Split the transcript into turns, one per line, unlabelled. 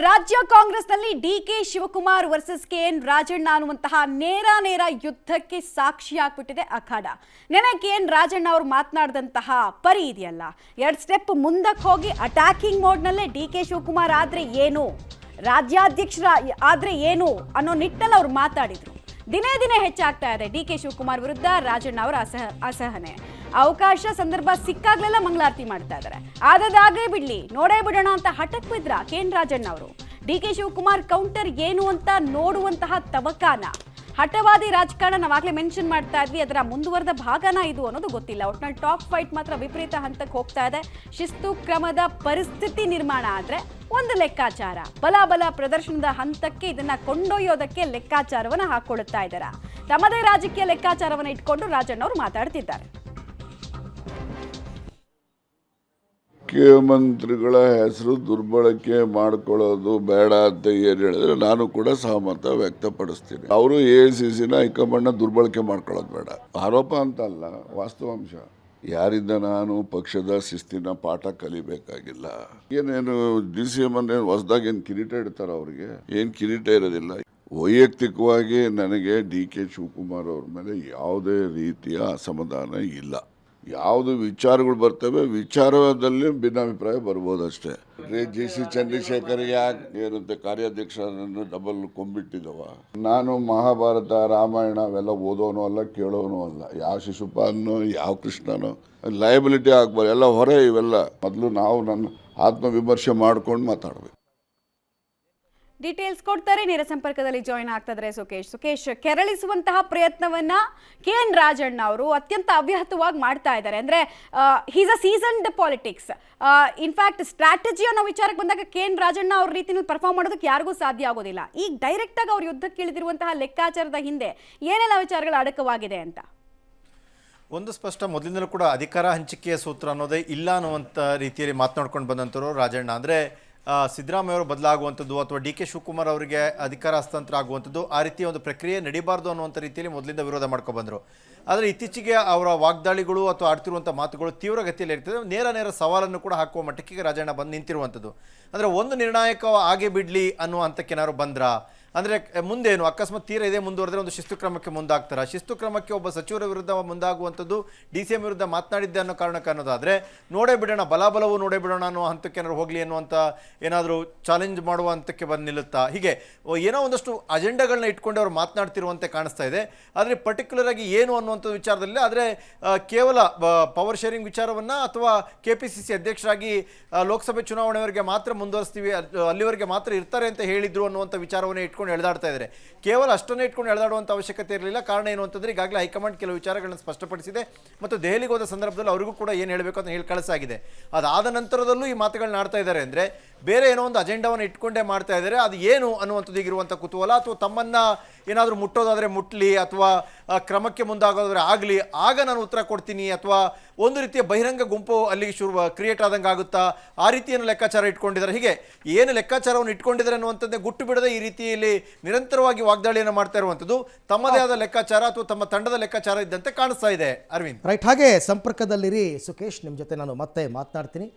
ರಾಜ್ಯ ಕಾಂಗ್ರೆಸ್ನಲ್ಲಿ ಡಿಕೆ ಶಿವಕುಮಾರ್ ವರ್ಸಸ್ ಕೆಎನ್ ರಾಜಣ್ಣ ಅನ್ನುವಂತಹ ನೇರ ಯುದ್ಧಕ್ಕೆ ಸಾಕ್ಷಿಯಾಗ್ಬಿಟ್ಟಿದೆ ಅಖಾಡ. ನೆನೆ ಕೆಎನ್ ರಾಜಣ್ಣ ಅವರು ಮಾತನಾಡಿದಂತಹ ಪರಿ ಇದೆಯಲ್ಲ, 2 ಸ್ಟೆಪ್ ಮುಂದಕ್ಕೆ ಹೋಗಿ ಅಟ್ಯಾಕಿಂಗ್ ಮೋಡ್ನಲ್ಲೇ ಡಿಕೆ ಶಿವಕುಮಾರ್ ಆದ್ರೆ ಏನು, ರಾಜ್ಯಾಧ್ಯಕ್ಷರ ಆದ್ರೆ ಏನು ಅನ್ನೋ ನಿಟ್ಟಲ್ಲಿ ಅವ್ರು ಮಾತಾಡಿದ್ರು. ದಿನೇ ಹೆಚ್ಚಾಗ್ತಾ ಇದೆ ಡಿಕೆ ಶಿವಕುಮಾರ್ ವಿರುದ್ಧ ರಾಜಣ್ಣ ಅವರ ಅಸಹನೆ. ಅವಕಾಶ ಸಂದರ್ಭ ಸಿಕ್ಕಾಗ್ಲೆಲ್ಲ ಮಂಗಳಾರತಿ ಮಾಡ್ತಾ ಇದ್ದಾರೆ. ಆದದಾಗೇ ಬಿಡ್ಲಿ, ನೋಡೇ ಬಿಡೋಣ ಅಂತ ಹಠಕ್ ಬಿದ್ರ ಕೆಎನ್ ರಾಜಣ್ಣ ಅವರು. ಡಿಕೆ ಶಿವಕುಮಾರ್ ಕೌಂಟರ್ ಏನು ಅಂತ ನೋಡುವಂತಹ ತವಕಾನ, ಹಠವಾದಿ ರಾಜಕಾರಣ ನಾವಾಗಲೇ ಮೆನ್ಷನ್ ಮಾಡ್ತಾ ಇದ್ವಿ, ಅದರ ಮುಂದುವರೆದ ಭಾಗನ ಇದು ಅನ್ನೋದು ಗೊತ್ತಿಲ್ಲ. ಒಟ್ನಲ್ಲಿ ಟಾಪ್ ಫೈಟ್ ಮಾತ್ರ ವಿಪರೀತ ಹಂತಕ್ಕೆ ಹೋಗ್ತಾ ಇದೆ. ಶಿಸ್ತು ಕ್ರಮದ ಪರಿಸ್ಥಿತಿ ನಿರ್ಮಾಣ ಆದ್ರೆ ಒಂದು ಲೆಕ್ಕಾಚಾರ, ಬಲ ಪ್ರದರ್ಶನದ ಹಂತಕ್ಕೆ ಇದನ್ನ ಕೊಂಡೊಯ್ಯೋದಕ್ಕೆ ಲೆಕ್ಕಾಚಾರವನ್ನ ಹಾಕೊಳ್ತಾ ಇದ್ದಾರೆ. ತಮ್ಮದೇ ರಾಜಕೀಯ ಲೆಕ್ಕಾಚಾರವನ್ನ ಇಟ್ಕೊಂಡು ರಾಜಣ್ಣ ಅವರು ಮಾತಾಡ್ತಿದ್ದಾರೆ.
ಮುಖ್ಯಮಂತ್ರಿಗಳ ಹೆಸರು ದುರ್ಬಳಕೆ ಮಾಡ್ಕೊಳ್ಳೋದು ಬೇಡ ಅಂತ ಏನು ಹೇಳಿದ್ರೆ ನಾನು ಕೂಡ ಸಹಮತ ವ್ಯಕ್ತಪಡಿಸ್ತೀನಿ. ಅವರು AICCನ ಹೈಕಮಾಂಡ್ನ ದುರ್ಬಳಕೆ ಮಾಡ್ಕೊಳ್ಳೋದು ಬೇಡ. ಆರೋಪ ಅಂತ ಅಲ್ಲ, ವಾಸ್ತವಾಂಶ. ಯಾರಿಂದ ನಾನು ಪಕ್ಷದ ಶಿಸ್ತಿನ ಪಾಠ ಕಲಿಬೇಕಾಗಿಲ್ಲ. ಏನೇನು DCM ಏನು ಹೊಸದಾಗಿ ಏನು ಕಿರೀಟ ಇಡ್ತಾರ, ಅವ್ರಿಗೆ ಏನು ಕಿರೀಟ ಇರೋದಿಲ್ಲ. ವೈಯಕ್ತಿಕವಾಗಿ ನನಗೆ DK ಶಿವಕುಮಾರ್ ಅವ್ರ ಮೇಲೆ ಯಾವುದೇ ರೀತಿಯ ಅಸಮಾಧಾನ ಇಲ್ಲ. ಯಾವುದು ವಿಚಾರಗಳು ಬರ್ತವೆ, ವಿಚಾರದಲ್ಲಿ ಭಿನ್ನಾಭಿಪ್ರಾಯ ಬರ್ಬೋದು ಅಷ್ಟೇ. JC ಚಂದ್ರಶೇಖರ್ ಯಾಕೆ ಏನಂತೆ ಕಾರ್ಯಾಧ್ಯಕ್ಷರನ್ನು ಡಬಲ್ ಕೊಂಬಿಟ್ಟಿದವ. ನಾನು ಮಹಾಭಾರತ ರಾಮಾಯಣ ಅವೆಲ್ಲ ಓದೋನು ಅಲ್ಲ, ಕೇಳೋನು ಅಲ್ಲ. ಯಾವ ಶಿಶುಪಾಲನೋ ಯಾವ ಕೃಷ್ಣನೋ ಲಯಬಿಲಿಟಿ ಆಗ್ಬಾರ್ದು, ಎಲ್ಲ ಹೊರೆ ಇವೆಲ್ಲ. ಮೊದಲು ನಾವು ನನ್ನ ಆತ್ಮವಿಮರ್ಶೆ ಮಾಡ್ಕೊಂಡು ಮಾತಾಡಬೇಕು.
ಡೀಟೇಲ್ಸ್ ಕೊಡ್ತಾರೆ. ನೇರ ಸಂಪರ್ಕದಲ್ಲಿ ಜಾಯಿನ್ ಆಗ್ತಾ ಇದ್ದಾರೆ ಸುಕೇಶ್. ಕೆರಳಿಸುವಂತಹ ಪ್ರಯತ್ನವನ್ನ ಕೆಎನ್ ರಾಜಣ್ಣ ಅವರು ಅತ್ಯಂತ ಅವ್ಯಾಹತವಾಗಿ ಮಾಡ್ತಾ ಇದ್ದಾರೆ. ಅಂದ್ರೆ ಹೀಸ್ ಅ ಸೀಸನ್ಡ್ ಪಾಲಿಟಿಕ್ಸ್. ಇನ್ಫ್ಯಾಕ್ಟ್ ಸ್ಟ್ರಾಟಜಿ ಅನ್ನೋ ವಿಚಾರಕ್ಕೆ ಬಂದಾಗ ಕೆಎನ್ ರಾಜಣ್ಣ ಅವ್ರ ರೀತಿಯಲ್ಲಿ ಪರ್ಫಾರ್ಮ್ ಮಾಡೋದಕ್ಕೆ ಯಾರಿಗೂ ಸಾಧ್ಯ ಆಗೋದಿಲ್ಲ. ಈಗ ಡೈರೆಕ್ಟ್ ಆಗಿ ಅವ್ರು ಯುದ್ಧಕ್ಕೆ ಇಳಿದಿರುವಂತಹ ಲೆಕ್ಕಾಚಾರದ ಹಿಂದೆ ಏನೆಲ್ಲ ವಿಚಾರಗಳು ಅಡಕವಾಗಿದೆ ಅಂತ
ಒಂದು ಸ್ಪಷ್ಟ. ಮೊದಲಿಂದಲೂ ಕೂಡ ಅಧಿಕಾರ ಹಂಚಿಕೆಯ ಸೂತ್ರ ಅನ್ನೋದೇ ಇಲ್ಲ ಅನ್ನುವಂಥ ರೀತಿಯಲ್ಲಿ ಮಾತನಾಡ್ಕೊಂಡು ಬಂದಂಥವ್ರು ರಾಜಣ್ಣ. ಅಂದರೆ ಸಿದ್ದರಾಮಯ್ಯ ಅವರು ಬದಲಾಗುವಂಥದ್ದು ಅಥವಾ DK ಶಿವಕುಮಾರ್ ಅವರಿಗೆ ಅಧಿಕಾರ ಹಸ್ತಾಂತರ ಆಗುವಂಥದ್ದು, ಆ ರೀತಿಯ ಒಂದು ಪ್ರಕ್ರಿಯೆ ನಡೀಬಾರ್ದು ಅನ್ನುವಂಥ ರೀತಿಯಲ್ಲಿ ಮೊದಲಿಂದ ವಿರೋಧ ಮಾಡ್ಕೊಬಂದರು. ಆದರೆ ಇತ್ತೀಚೆಗೆ ಅವರ ವಾಗ್ದಾಳಿಗಳು ಅಥವಾ ಆಡ್ತಿರುವಂಥ ಮಾತುಗಳು ತೀವ್ರಗತಿಯಲ್ಲಿ ಇರ್ತದೆ. ನೇರ ಸವಾಲನ್ನು ಕೂಡ ಹಾಕುವ ಮಟ್ಟಕ್ಕೆ ರಾಜಣ್ಣ ಬಂದು ನಿಂತಿರುವಂಥದ್ದು. ಅಂದರೆ ಒಂದು ನಿರ್ಣಾಯಕ ಆಗೇ ಬಿಡಲಿ ಅನ್ನುವ ಹಂತಕ್ಕೆ ಏನಾದ್ರು ಬಂದ್ರ, ಅಂದರೆ ಮುಂದೇನು ಅಕಸ್ಮಾತ್ ತೀರ ಇದೇ ಮುಂದುವರೆದ್ರೆ ಒಂದು ಶಿಸ್ತು ಕ್ರಮಕ್ಕೆ ಮುಂದಾಗ್ತಾರೆ. ಶಿಸ್ತು ಕ್ರಮಕ್ಕೆ ಒಬ್ಬ ಸಚಿವರ ವಿರುದ್ಧ ಮುಂದಾಗುವಂಥದ್ದು DCM ವಿರುದ್ಧ ಮಾತನಾಡಿದ್ದೆ ಅನ್ನೋ ಕಾರಣಕ್ಕೆ ಅನ್ನೋದಾದರೆ ನೋಡೇ ಬಿಡೋಣ, ಬಲವು ನೋಡೇ ಬಿಡೋಣ ಅನ್ನೋ ಹಂತಕ್ಕೆ ಏನಾದ್ರು ಹೋಗಲಿ ಅನ್ನುವಂಥ ಏನಾದರೂ ಚಾಲೆಂಜ್ ಮಾಡುವ ಹಂತಕ್ಕೆ ಬಂದು ನಿಲ್ಲುತ್ತಾ, ಹೀಗೆ ಏನೋ ಒಂದಷ್ಟು ಅಜೆಂಡಾಗಳನ್ನ ಇಟ್ಕೊಂಡು ಅವರು ಮಾತನಾಡ್ತಿರುವಂತೆ ಕಾಣಿಸ್ತಾ ಇದೆ. ಆದರೆ ಪರ್ಟಿಕ್ಯುಲರ್ ಆಗಿ ಏನು ಅನ್ನುವಂಥ ವಿಚಾರದಲ್ಲಿ ಆದರೆ ಕೇವಲ ಪವರ್ ಶೇರಿಂಗ್ ವಿಚಾರವನ್ನು ಅಥವಾ KPCC ಅಧ್ಯಕ್ಷರಾಗಿ ಲೋಕಸಭೆ ಚುನಾವಣೆವರೆಗೆ ಮಾತ್ರ ಮುಂದುವರಿಸ್ತೀವಿ, ಅಲ್ಲಿವರೆಗೆ ಮಾತ್ರ ಇರ್ತಾರೆ ಅಂತ ಹೇಳಿದ್ರು ಅನ್ನುವಂಥ ವಿಚಾರವನ್ನೇ ಇಟ್ಕೊಂಡು ಎಳೆದಾಡ್ತಾ ಇದ್ದಾರೆ. ಕೇವಲ ಅಷ್ಟನ್ನೇ ಇಟ್ಕೊಂಡು ಎಳೆದಾಡುವಂಥ ಅವಶ್ಯಕತೆ ಇರಲಿಲ್ಲ. ಕಾರಣ ಏನು ಅಂತಂದರೆ ಈಗಾಗಲೇ ಹೈಕಮಾಂಡ್ ಕೆಲವು ವಿಚಾರಗಳನ್ನು ಸ್ಪಷ್ಟಪಡಿಸಿದೆ ಮತ್ತು ದೆಹಲಿಗೆ ಹೋದ ಸಂದರ್ಭದಲ್ಲಿ ಅವರಿಗೂ ಕೂಡ ಏನು ಹೇಳಬೇಕು ಅಂತ ಹೇಳಿ ಕಳಿಸಾಗಿದೆ. ಅದಾದ ನಂತರದಲ್ಲೂ ಈ ಮಾತುಗಳನ್ನ ಆಡ್ತಾ ಇದ್ದಾರೆ ಅಂದರೆ ಬೇರೆ ಏನೋ ಒಂದು ಅಜೆಂಡಾವನ್ನು ಇಟ್ಕೊಂಡೇ ಮಾಡ್ತಾ ಇದ್ದಾರೆ. ಅದು ಏನು ಅನ್ನುವಂಥದ್ದು ಈಗಿರುವಂಥ ಕುತೂಹಲ. ಅಥವಾ ತಮ್ಮನ್ನು ಏನಾದರೂ ಮುಟ್ಟೋದಾದರೆ ಮುಟ್ಲಿ, ಅಥವಾ ಕ್ರಮಕ್ಕೆ ಮುಂದಾಗೋದಾದ್ರೆ ಆಗಲಿ, ಆಗ ನಾನು ಉತ್ತರ ಕೊಡ್ತೀನಿ, ಅಥವಾ ಒಂದು ರೀತಿಯ ಬಹಿರಂಗ ಗುಂಪು ಅಲ್ಲಿಗೆ ಕ್ರಿಯೇಟ್ ಆದಂಗೆ ಆಗುತ್ತಾ, ಆ ರೀತಿಯನ್ನು ಲೆಕ್ಕಾಚಾರ ಇಟ್ಕೊಂಡಿದ್ದಾರೆ. ಹೀಗೆ ಏನು ಲೆಕ್ಕಾಚಾರವನ್ನು ಇಟ್ಕೊಂಡಿದ್ದಾರೆ ಅನ್ನುವಂಥದ್ದೇ ಗುಟ್ಟು ಬಿಡದೆ ಈ ರೀತಿಯಲ್ಲಿ ನಿರಂತರವಾಗಿ ವಾಗ್ದಾಳಿಯನ್ನು ಮಾಡ್ತಾ ಇರುವಂಥದ್ದು ತಮ್ಮದೇ ಆದ ಲೆಕ್ಕಾಚಾರ ಅಥವಾ ತಮ್ಮ ತಂಡದ ಲೆಕ್ಕಾಚಾರ ಇದ್ದಂತೆ ಕಾಣಿಸ್ತಾ ಇದೆ. ಅರವಿಂದ್
ರೈಟ್, ಹಾಗೆ ಸಂಪರ್ಕದಲ್ಲಿರಿ ಸುಕೇಶ್, ನಿಮ್ಮ ಜೊತೆ ನಾನು ಮತ್ತೆ ಮಾತನಾಡ್ತೀನಿ.